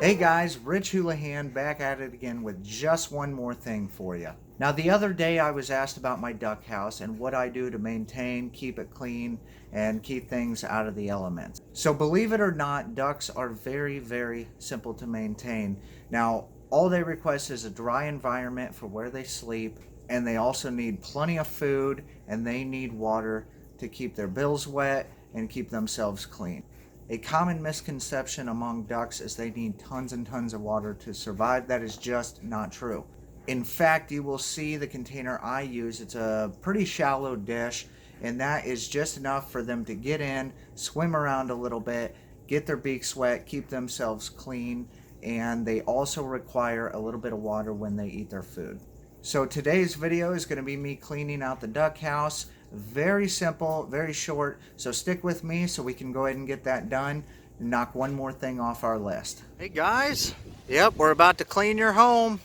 Hey guys, Rich Houlihan back at it again with just one more thing for you. Now, the other day I was asked about my duck house and what I do to maintain, keep it clean, and keep things out of the elements. So, believe it or not, ducks are very, very simple to maintain. Now, all they request is a dry environment for where they sleep, and they also need plenty of food and they need water to keep their bills wet and keep themselves clean. A common misconception among ducks is they need tons and tons of water to survive. That is just not true. In fact, you will see the container I use. It's a pretty shallow dish, and that is just enough for them to get in, swim around a little bit, get their beaks wet, keep themselves clean, and they also require a little bit of water when they eat their food. So today's video is going to be me cleaning out the duck house. Very simple, very short, so stick with me so we can go ahead and get that done and knock one more thing off our list. Hey guys, yep, we're about to clean your home.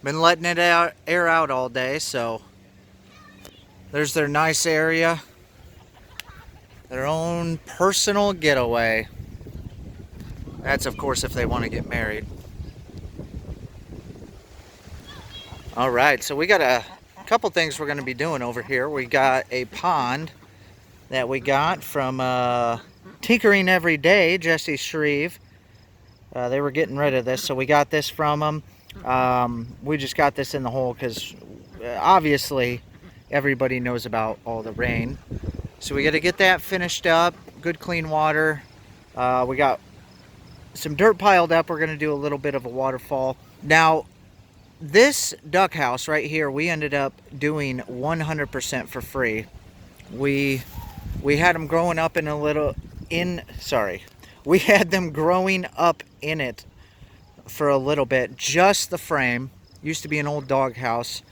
Been letting it air out all day, so there's their nice area, their own personal getaway. That's of course if they want to get married. All right, so we got a couple things we're going to be doing over here. We got a pond that we got from Tinkering Every Day, Jesse Shreve. They were getting rid of this, so we got this from them. We just got this in the hole because obviously everybody knows about all the rain. So we got to get that finished up, good clean water. We got some dirt piled up. We're going to do a little bit of a waterfall. Now, this duck house right here, we ended up doing 100% for free. We had them growing up we had them growing up in it for a little bit. Just the frame. Used to be an old dog house,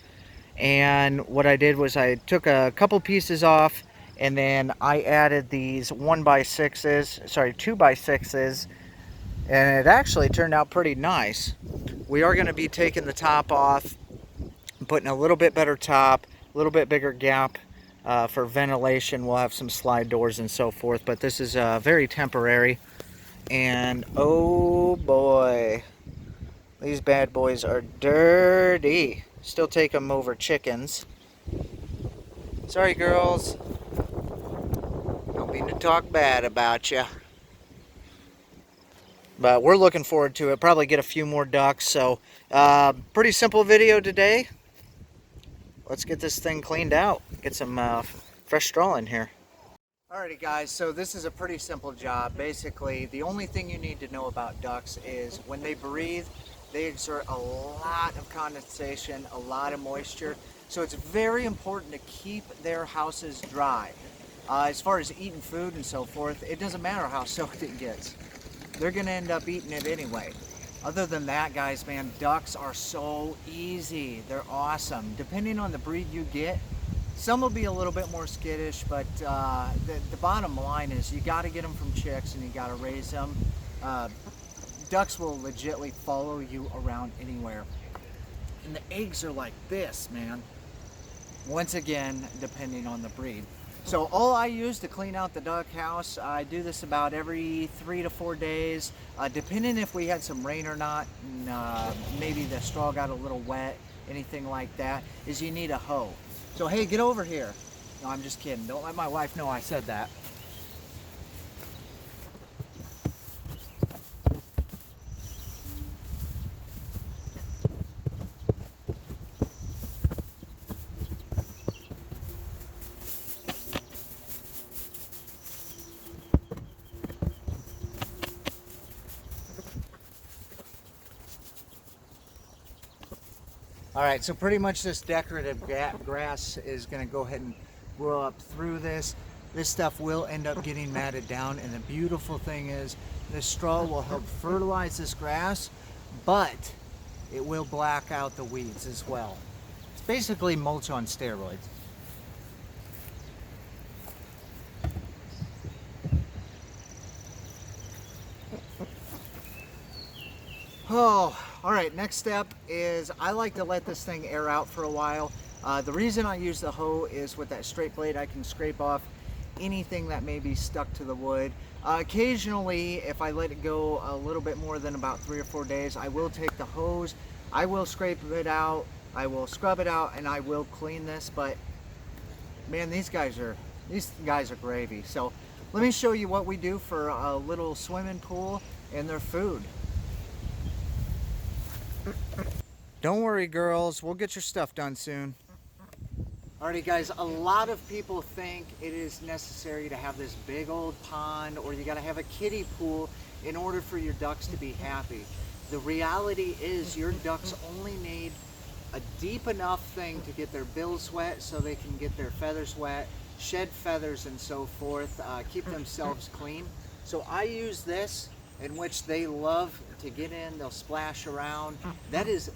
and what I did was I took a couple pieces off, and then I added these 2x6s, and it actually turned out pretty nice. We are going to be taking the top off, putting a little bit better top, a little bit bigger gap for ventilation. We'll have some slide doors and so forth, but this is very temporary. And oh boy, these bad boys are dirty. Still take them over chickens. Sorry girls, don't mean to talk bad about you. But we're looking forward to it. Probably get a few more ducks. So pretty simple video today. Let's get this thing cleaned out. Get some fresh straw in here. Alrighty guys, so this is a pretty simple job. Basically, the only thing you need to know about ducks is when they breathe, they exert a lot of condensation, a lot of moisture. So it's very important to keep their houses dry. As far as eating food and so forth, it doesn't matter how soaked it gets. They're going to end up eating it anyway. Other than that, guys, man, ducks are so easy. They're awesome. Depending on the breed you get, some will be a little bit more skittish, but the bottom line is you got to get them from chicks and you got to raise them. Ducks will legitimately follow you around anywhere. And the eggs are like this, man. Once again, depending on the breed. So all I use to clean out the duck house, I do this about every 3 to 4 days, depending if we had some rain or not, and maybe the straw got a little wet, anything like that, is you need a hoe. So hey, get over here. No, I'm just kidding. Don't let my wife know I said that. Alright, so pretty much this decorative grass is going to go ahead and grow up through this. This stuff will end up getting matted down, and the beautiful thing is this straw will help fertilize this grass, but it will black out the weeds as well. It's basically mulch on steroids. Oh, all right, next step is I like to let this thing air out for a while. The reason I use the hoe is with that straight blade I can scrape off anything that may be stuck to the wood. Occasionally, if I let it go a little bit more than about 3 or 4 days, I will take the hose, I will scrape it out, I will scrub it out, and I will clean this. But man, these guys are gravy. So let me show you what we do for a little swimming pool and their food. Don't worry, girls, we'll get your stuff done soon. Alrighty guys, a lot of people think it is necessary to have this big old pond, or you gotta have a kiddie pool in order for your ducks to be happy. The reality is your ducks only need a deep enough thing to get their bills wet so they can get their feathers wet, shed feathers and so forth, keep themselves clean. So I use this, in which they love to get in, they'll splash around. That is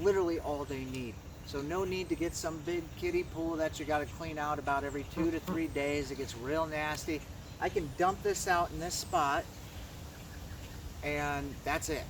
literally all they need. So no need to get some big kiddie pool that you got to clean out about every 2 to 3 days. It gets real nasty. I can dump this out in this spot, and that's it.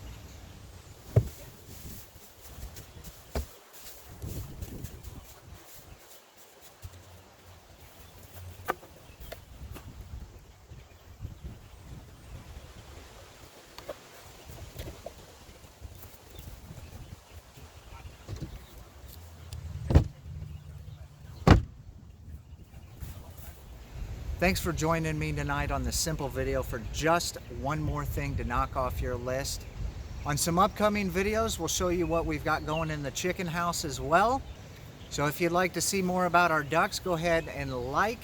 Thanks for joining me tonight on this simple video for just one more thing to knock off your list. On some upcoming videos, we'll show you what we've got going in the chicken house as well. So if you'd like to see more about our ducks, go ahead and like,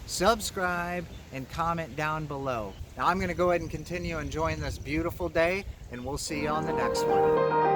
subscribe, and comment down below. Now I'm going to go ahead and continue enjoying this beautiful day, and we'll see you on the next one.